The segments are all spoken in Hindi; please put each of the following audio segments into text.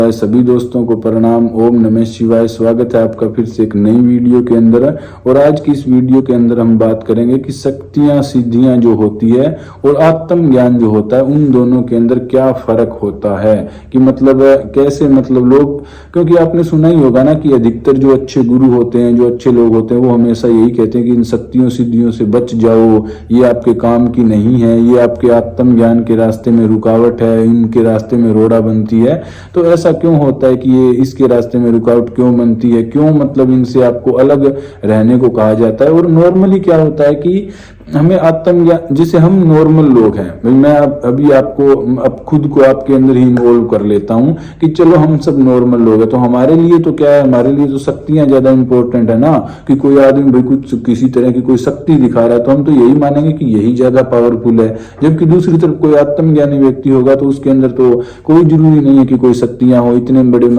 सभी दोस्तों को प्रणाम। ओम नमः शिवाय। स्वागत है आपका फिर से एक नई वीडियो के अंदर। और आज की इस वीडियो के अंदर हम बात करेंगे कि शक्तियां सिद्धियां जो होती है और आत्म ज्ञान जो होता है उन दोनों के अंदर क्या फर्क होता है, कि मतलब कैसे लोग, क्योंकि आपने सुना ही होगा ना कि अधिकतर जो अच्छे गुरु होते हैं, जो अच्छे लोग होते हैं, वो हमेशा यही कहते हैं कि इन शक्तियों सिद्धियों से बच जाओ, ये आपके काम की नहीं है, ये आपके आत्म ज्ञान के रास्ते में रुकावट है, इनके रास्ते में रोड़ा बनती है। तो ऐसा क्यों होता है कि ये इसके रास्ते में रुकावट क्यों बनती है, क्यों इनसे आपको अलग रहने को कहा जाता है। और नॉर्मली क्या होता है कि हमें आत्म ज्ञान, जैसे हम नॉर्मल लोग हैं, भाई मैं अभी आपको अब खुद को आपके अंदर ही इन्वॉल्व कर लेता हूं कि चलो हम सब नॉर्मल लोग हैं, तो हमारे लिए तो क्या है, हमारे लिए तो शक्तियां ज्यादा इंपॉर्टेंट है ना। कि कोई आदमी भाई कुछ किसी तरह की कोई शक्ति दिखा रहा है तो हम तो यही मानेंगे कि यही ज्यादा पावरफुल है। जबकि दूसरी तरफ कोई आत्मज्ञानी व्यक्ति होगा तो उसके अंदर तो कोई जरूरी नहीं है कि कोई शक्तियां हो। इतने बड़े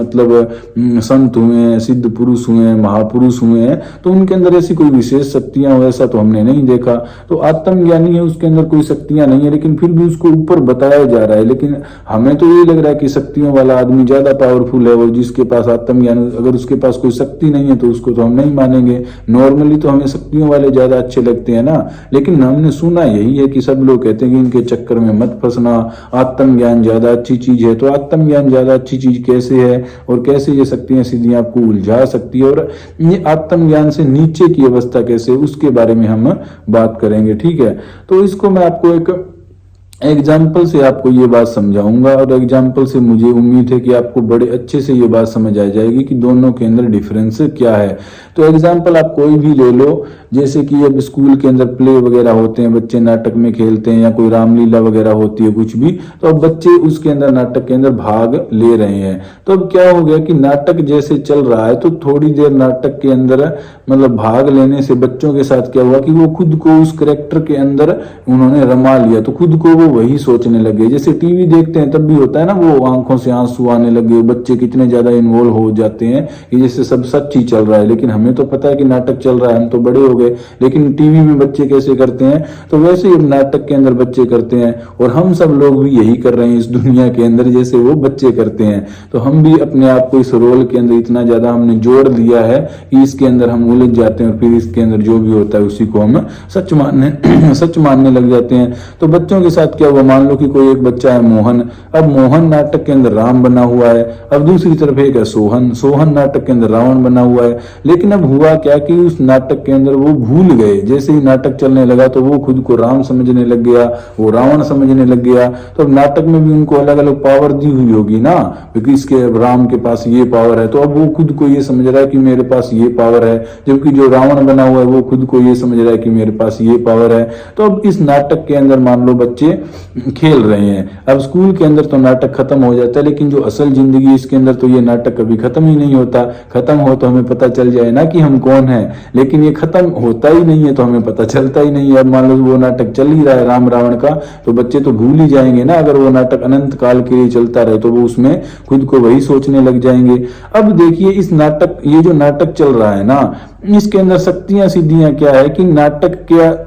संत हुए हैं, सिद्ध पुरुष हुए हैं, महापुरुष हुए हैं, तो उनके अंदर ऐसी कोई विशेष शक्तियां हो ऐसा तो हमने नहीं देखा। तो आत्मज्ञानी है, उसके अंदर कोई शक्तियां नहीं है, लेकिन फिर भी उसको ऊपर बताया जा रहा है। लेकिन हमें तो ये लग रहा है कि शक्तियों वाला आदमी ज्यादा पावरफुल है, और जिसके पास आत्मज्ञान, अगर उसके पास कोई शक्ति नहीं है तो उसको तो हम नहीं मानेंगे। नॉर्मली तो हमें शक्तियों वाले ज्यादा अच्छे लगते हैं ना। लेकिन हमने सुना यही है कि सब लोग कहते हैं कि इनके चक्कर में मत फंसना, आत्मज्ञान ज्यादा अच्छी चीज है। तो आत्मज्ञान ज्यादा अच्छी चीज कैसे है और कैसे ये शक्तियां सीधी आपको उलझा सकती है, और ये आत्मज्ञान से नीचे की अवस्था कैसे, उसके बारे में हम बात करेंगे। ठीक है, तो इसको मैं आपको एक एग्जाम्पल से आपको ये बात समझाऊंगा, और एग्जाम्पल से मुझे उम्मीद है कि आपको बड़े अच्छे से ये बात समझ आ जाएगी कि दोनों के अंदर डिफरेंस क्या है। तो एग्जाम्पल आप कोई भी ले लो, जैसे कि अब स्कूल के अंदर प्ले वगैरह होते हैं, बच्चे नाटक में खेलते हैं, या कोई रामलीला वगैरह होती है कुछ भी, तो अब बच्चे उसके अंदर नाटक के अंदर भाग ले रहे हैं। तो अब क्या हो गया कि नाटक जैसे चल रहा है, तो थोड़ी देर नाटक के अंदर भाग लेने से बच्चों के साथ क्या हुआ कि वो खुद को उस कैरेक्टर के अंदर उन्होंने रमा लिया, तो खुद को वो वही सोचने लगे। जैसे टीवी देखते हैं तब भी होता है ना, वो आंखों से आंसू आने लगे, बच्चे कितने ज्यादा इन्वॉल्व हो जाते हैं कि जैसे सब सच ही चल रहा है। लेकिन हमें तो पता है कि नाटक चल रहा है, हम तो बड़े हो गए, लेकिन टीवी में बच्चे कैसे करते हैं, तो वैसे ही नाटक के अंदर बच्चे करते हैं। और हम सब लोग भी यही कर रहे हैं इस दुनिया के अंदर, जैसे वो बच्चे करते हैं। तो हम भी अपने आप को इस रोल के अंदर इतना ज्यादा हमने जोड़ दिया है कि इसके अंदर हम उलझ जाते हैं, और फिर इसके अंदर जो भी होता है उसी को हम सच मानने लग जाते हैं। तो बच्चों के साथ क्या हुआ, मान लो कि कोई एक बच्चा है मोहन, अब मोहन नाटक के अंदर राम बना हुआ है। अब दूसरी तरफ एक है सोहन, सोहन नाटक के अंदर रावण बना हुआ है। लेकिन अब हुआ क्या कि उस नाटक के अंदर वो भूल गए, जैसे ही नाटक चलने लगा तो वो खुद को राम समझने लग गया, वो रावण समझने लग गया। तो अब नाटक में भी उनको अलग अलग पावर दी हुई होगी ना, क्योंकि इसके राम के पास ये पावर है, तो अब वो खुद को ये समझ रहा है कि मेरे पास ये पावर है, जबकि जो रावण बना हुआ है वो खुद को ये समझ रहा है कि मेरे पास ये पावर है। तो अब इस नाटक के अंदर मान लो बच्चे खेल रहे हैं। अब स्कूल के अंदर तो नाटक खत्म हो जाता है, लेकिन जो असल जिंदगी इसके अंदर तो ये नाटक कभी खत्म ही नहीं होता। खत्म हो तो हमें पता चल जाए ना कि हम कौन है, लेकिन ये खत्म होता ही नहीं है तो हमें पता चलता ही नहीं है। अब मान लो वो नाटक चल ही रहा है राम रावण का, तो बच्चे तो भूल ही जाएंगे ना। अगर वो नाटक अनंत काल के लिए चलता रहे तो वो उसमें खुद को वही सोचने लग जाएंगे। अब देखिए इस नाटक, ये जो नाटक चल रहा है ना, इसके अंदर शक्तियां सिद्धियां क्या है कि नाटक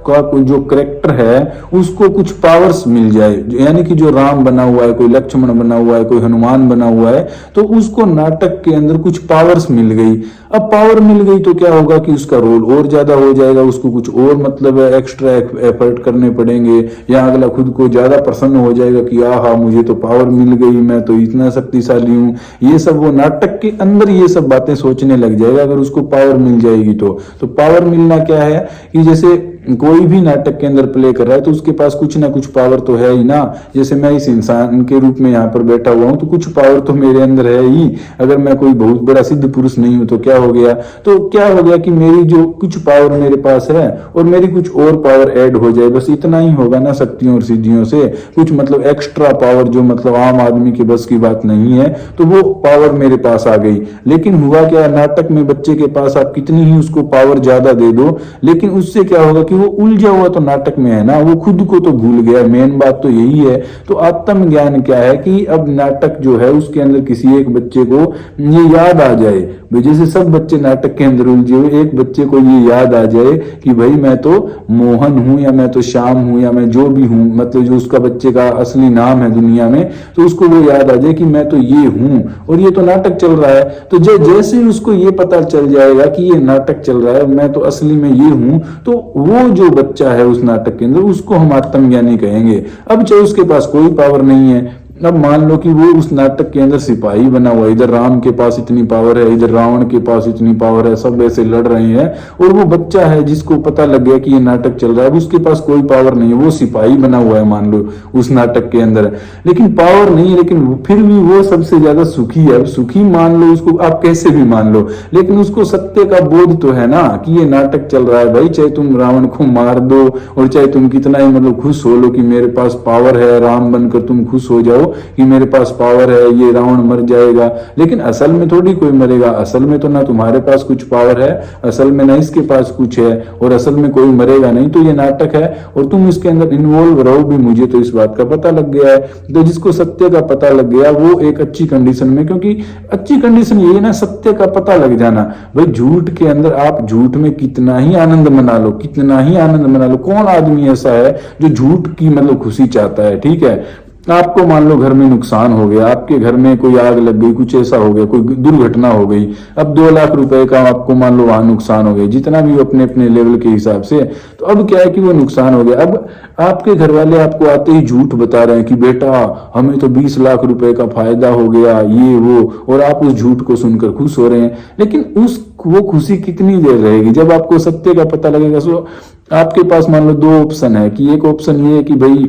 का जो करेक्टर है उसको कुछ पावर्स मिल जाए, यानी कि जो राम बना हुआ है, कोई लक्ष्मण बना हुआ है, कोई हनुमान बना हुआ है, तो उसको नाटक के अंदर कुछ पावर्स मिल गई। अब पावर मिल गई तो क्या होगा कि उसका रोल और ज्यादा हो जाएगा, उसको कुछ और एक्स्ट्रा एफर्ट करने पड़ेंगे, या अगला खुद को ज्यादा प्रसन्न हो जाएगा कि आहा मुझे तो पावर मिल गई, मैं तो इतना शक्तिशाली हूं। ये सब वो नाटक के अंदर ये सब बातें सोचने लग जाएगा अगर उसको पावर मिल जाएगी तो पावर मिलना क्या है कि जैसे कोई भी नाटक के अंदर प्ले कर रहा है तो उसके पास कुछ ना कुछ पावर तो है ही ना। जैसे मैं इस इंसान के रूप में यहाँ पर बैठा हुआ हूं तो कुछ पावर तो मेरे अंदर है ही। अगर मैं कोई बहुत बड़ा सिद्ध पुरुष नहीं हूं तो क्या हो गया, कि मेरी जो कुछ पावर मेरे पास है और मेरी कुछ और पावर ऐड हो जाए, बस इतना ही होगा ना शक्तियों और सिद्धियों से। कुछ एक्स्ट्रा पावर जो आम आदमी के बस की बात नहीं है, तो वो पावर मेरे पास आ गई। लेकिन हुआ क्या, नाटक में बच्चे के पास आप कितनी ही उसको पावर ज्यादा दे दो, लेकिन उससे क्या होगा कि क्योंकि वो उलझा हुआ तो नाटक में है ना, वो खुद को तो भूल गया। मेन बात तो यही है। तो आत्म ज्ञान क्या है कि अब नाटक जो है उसके अंदर किसी एक बच्चे को ये याद आ जाए, जैसे सब बच्चे नाटक के अंदर उलझे हुए, एक बच्चे को ये याद आ जाए कि भाई मैं तो मोहन हूं, या मैं तो श्याम हूं, या मैं जो भी हूं, मतलब जो उसका बच्चे का असली नाम है दुनिया में, तो उसको वो याद आ जाए कि मैं तो ये हूं और ये तो नाटक चल रहा है। तो जैसे ही उसको ये पता चल जाएगा कि ये नाटक चल रहा है, मैं तो असली में ये हूं, तो वो जो बच्चा है उस नाटक के अंदर, उसको हम आत्मज्ञानी कहेंगे। अब चाहे उसके पास कोई पावर नहीं है, अब मान लो कि वो उस नाटक के अंदर सिपाही बना हुआ है, इधर राम के पास इतनी पावर है, इधर रावण के पास इतनी पावर है, सब ऐसे लड़ रहे हैं, और वो बच्चा है जिसको पता लग गया कि ये नाटक चल रहा है, उसके पास कोई पावर नहीं है, वो सिपाही बना हुआ है मान लो उस नाटक के अंदर, लेकिन पावर नहीं है, लेकिन फिर भी वो सबसे ज्यादा सुखी है। सुखी मान लो उसको, आप कैसे भी मान लो, लेकिन उसको सत्य का बोध तो है ना कि ये नाटक चल रहा है। भाई चाहे तुम रावण को मार दो और चाहे तुम कितना ही मतलब खुश हो लो कि मेरे पास पावर है, राम बनकर तुम खुश हो जाओ कि मेरे पास पावर है, ये रावण मर जाएगा, लेकिन असल में थोड़ी कोई मरेगा। असल में तो ना तुम्हारे पास कुछ पावर है, असल में ना इसके पास कुछ है, और असल में कोई मरेगा नहीं। तो ये नाटक है और तुम इसके अंदर इन्वॉल्व रहो भी, मुझे तो इस बात का पता लग गया है। तो जिसको सत्य का पता लग गया वो एक अच्छी कंडीशन में, क्योंकि अच्छी कंडीशन ये है ना सत्य का पता लग जाना। भाई झूठ के अंदर आप झूठ में कितना ही आनंद मना लो, कितना ही आनंद मना लो, कौन आदमी ऐसा है जो झूठ की मतलब खुशी चाहता है। ठीक है, आपको मान लो घर में नुकसान हो गया, आपके घर में कोई आग लग गई, कुछ ऐसा हो गया, कोई दुर्घटना हो गई, अब 2 लाख रुपए का आपको मान लो वहां नुकसान हो गया, जितना भी अपने अपने लेवल के हिसाब से। तो अब क्या है कि वो नुकसान हो गया, अब आपके घर वाले आपको आते ही झूठ बता रहे हैं कि बेटा हमें तो 20 लाख रुपए का फायदा हो गया, ये वो, और आप उस झूठ को सुनकर खुश हो रहे हैं। लेकिन वो खुशी कितनी देर रहेगी? जब आपको सत्य का पता लगेगा। सो आपके पास मान लो 2 ऑप्शन है कि एक ऑप्शन ये है कि भाई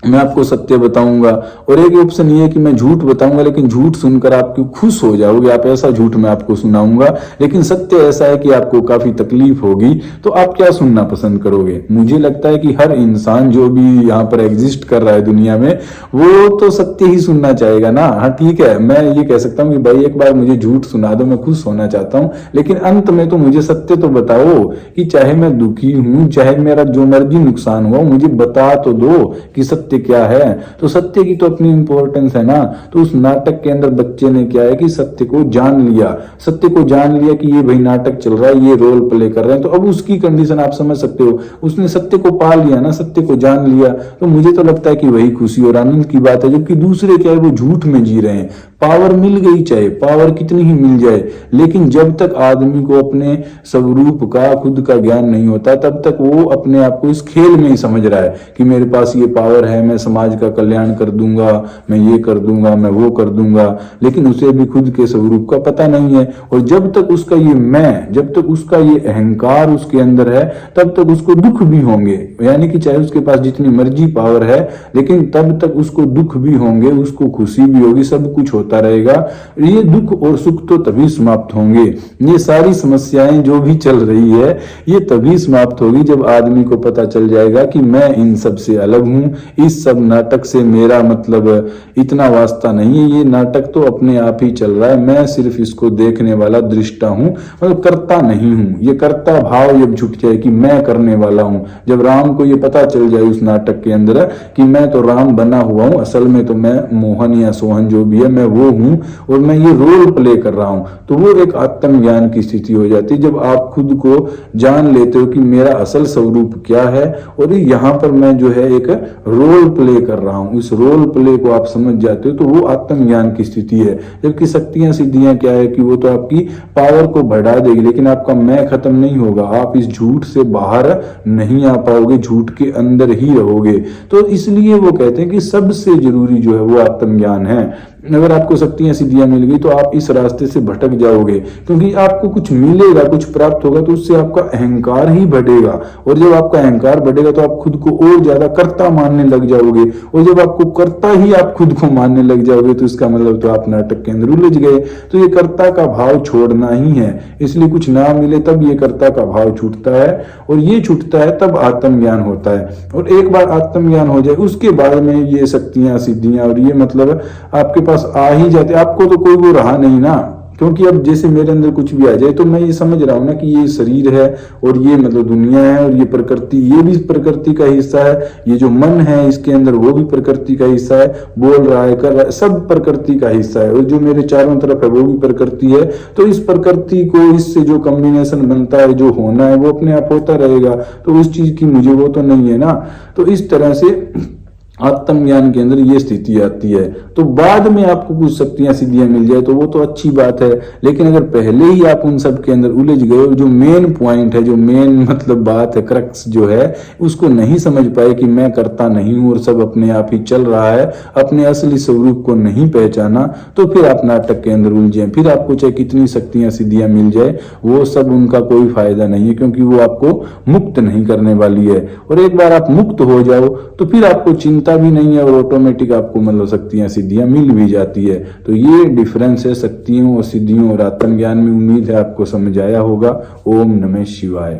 मैं आपको सत्य बताऊंगा, और एक ऑप्शन ये है कि मैं झूठ बताऊंगा, लेकिन झूठ सुनकर आप खुश हो जाओगे, आप ऐसा झूठ मैं आपको सुनाऊंगा, लेकिन सत्य ऐसा है कि आपको काफी तकलीफ होगी। तो आप क्या सुनना पसंद करोगे? मुझे लगता है कि हर इंसान जो भी यहाँ पर एग्जिस्ट कर रहा है दुनिया में, वो तो सत्य ही सुनना चाहेगा ना। हाँ ठीक है, मैं ये कह सकता हूँ कि भाई एक बार मुझे झूठ सुना दो, मैं खुश होना चाहता हूँ, लेकिन अंत में तो मुझे सत्य तो बताओ कि चाहे मैं दुखी हूं, चाहे मेरा जो मर्जी नुकसान हुआ, मुझे बता तो दो कि सत्य क्या है। तो सत्य की तो अपनी इंपॉर्टेंस है ना। तो उस नाटक के अंदर बच्चे ने क्या है कि सत्य को जान लिया, सत्य को जान लिया कि ये भाई नाटक चल रहा है, ये रोल प्ले कर रहे हैं। तो अब उसकी कंडीशन आप समझ सकते हो, उसने सत्य को पा लिया ना, सत्य को जान लिया। तो मुझे तो लगता है कि वही खुशी और आनंद की बात है। जबकि दूसरे क्या है, वो झूठ में जी रहे हैं। पावर मिल गई, चाहे पावर कितनी ही मिल जाए, लेकिन जब तक आदमी को अपने स्वरूप का, खुद का ज्ञान नहीं होता, तब तक वो अपने आप को इस खेल में ही समझ रहा है कि मेरे पास ये पावर है, मैं समाज का कल्याण कर दूंगा, मैं ये कर दूंगा, मैं वो कर दूंगा, लेकिन उसे भी खुद के स्वरूप का पता नहीं है। और जब तक उसका ये मैं, जब तक उसका ये अहंकार उसके अंदर है, तब तक उसको दुख भी होंगे। यानी कि चाहे उसके पास जितनी मर्जी पावर है, लेकिन तब तक उसको दुख भी होंगे, उसको खुशी भी होगी, सब कुछ होता रहेगा। ये दुख और सुख तो तभी समाप्त होंगे। ये सारी समस्याएं जो भी चल रही है, ये तभी समाप्त होगी जब आदमी को पता चल जाएगा कि मैं इन सब से अलग हूं, इस सब नाटक से मेरा मतलब इतना वास्ता नहीं है, ये नाटक तो अपने आप ही चल रहा है, मैं सिर्फ इसको देखने वाला दृष्टा हूं, मतलब करता नहीं हूं। ये कर्ता भाव जब छूट जाए कि मैं करने वाला हूं, जब राम को ये पता चल जाए उस नाटक के अंदर कि मैं तो राम बना हुआ हूं, असल में तो मैं मोहन या सोहन जो भी है मैं वो हूं, और मैं ये रोल प्ले कर रहा हूं, तो वो एक आत्म ज्ञान की स्थिति हो जाती है। जब आप खुद को जान लेते हो कि मेरा असल स्वरूप क्या है, और यहाँ पर मैं जो है एक रोल प्ले कर रहा हूं, इस रोल प्ले को आप समझ जाते हो, तो वो आत्मज्ञान की स्थिति है। जबकि शक्तियां सिद्धियां क्या है कि वो तो आपकी पावर को बढ़ा देगी, लेकिन आपका मैं खत्म नहीं होगा, आप इस झूठ से बाहर नहीं आ पाओगे, झूठ के अंदर ही रहोगे। तो इसलिए वो कहते हैं कि सबसे जरूरी जो है वो आत्मज्ञान है। अगर आपको शक्तियां सिद्धियां मिल गई तो आप इस रास्ते से भटक जाओगे, क्योंकि आपको कुछ मिलेगा, कुछ प्राप्त होगा, तो उससे आपका अहंकार ही बढ़ेगा, और जब आपका अहंकार बढ़ेगा तो आप खुद को और ज्यादा कर्ता मानने लग जाओगे, और जब आपको कर्ता ही आप खुद को मानने लग जाओगे तो इसका मतलब तो आप नाटक के अंदर उलझ गए। तो ये कर्ता का भाव छोड़ना ही है, इसलिए कुछ ना मिले तब ये कर्ता का भाव छूटता है, और ये छूटता है तब आत्मज्ञान होता है। और एक बार आत्मज्ञान हो जाए उसके बाद में ये शक्तियां सिद्धियां और ये मतलब आपके पास आ ही जाते। आपको तो कोई वो रहा नहीं ना, क्योंकि अब जैसे मेरे अंदर कुछ भी आ जाए तो मैं ये समझ रहा हूँ ना कि ये शरीर है और ये मतलब दुनिया है और ये प्रकृति, ये भी प्रकृति का हिस्सा है, ये जो मन है इसके अंदर वो भी प्रकृति का हिस्सा है, बोल रहा है कर रहा है, सब प्रकृति का हिस्सा है, और जो मेरे चारों तरफ है वो भी प्रकृति है। तो इस प्रकृति को, इससे जो कॉम्बिनेशन बनता है, जो होना है वो अपने आप होता रहेगा, तो उस चीज की मुझे वो तो नहीं है ना। तो इस तरह से आत्मज्ञान के अंदर ये स्थिति आती है। तो बाद में आपको कुछ शक्तियां सिद्धियां मिल जाए तो वो तो अच्छी बात है, लेकिन अगर पहले ही आप उन सब के अंदर उलझ गए और जो मेन पॉइंट है, जो मेन मतलब बात है, क्रक्स जो है, उसको नहीं समझ पाए कि मैं करता नहीं हूं और सब अपने आप ही चल रहा है, अपने असली स्वरूप को नहीं पहचाना, तो फिर आप नाटक के अंदर उलझे। फिर आपको चाहे कितनी शक्तियां सिद्धियां मिल जाए, वो सब उनका कोई फायदा नहीं है, क्योंकि वो आपको मुक्त नहीं करने वाली है। और एक बार आप मुक्त हो जाओ तो फिर आपको चिंता भी नहीं है और ऑटोमेटिक आपको मतलब शक्तियां सिद्धियां मिल भी जाती है। तो ये डिफरेंस है शक्तियों और सिद्धियों और आत्मज्ञान में। उम्मीद है आपको समझ आया होगा। ओम नमः शिवाय।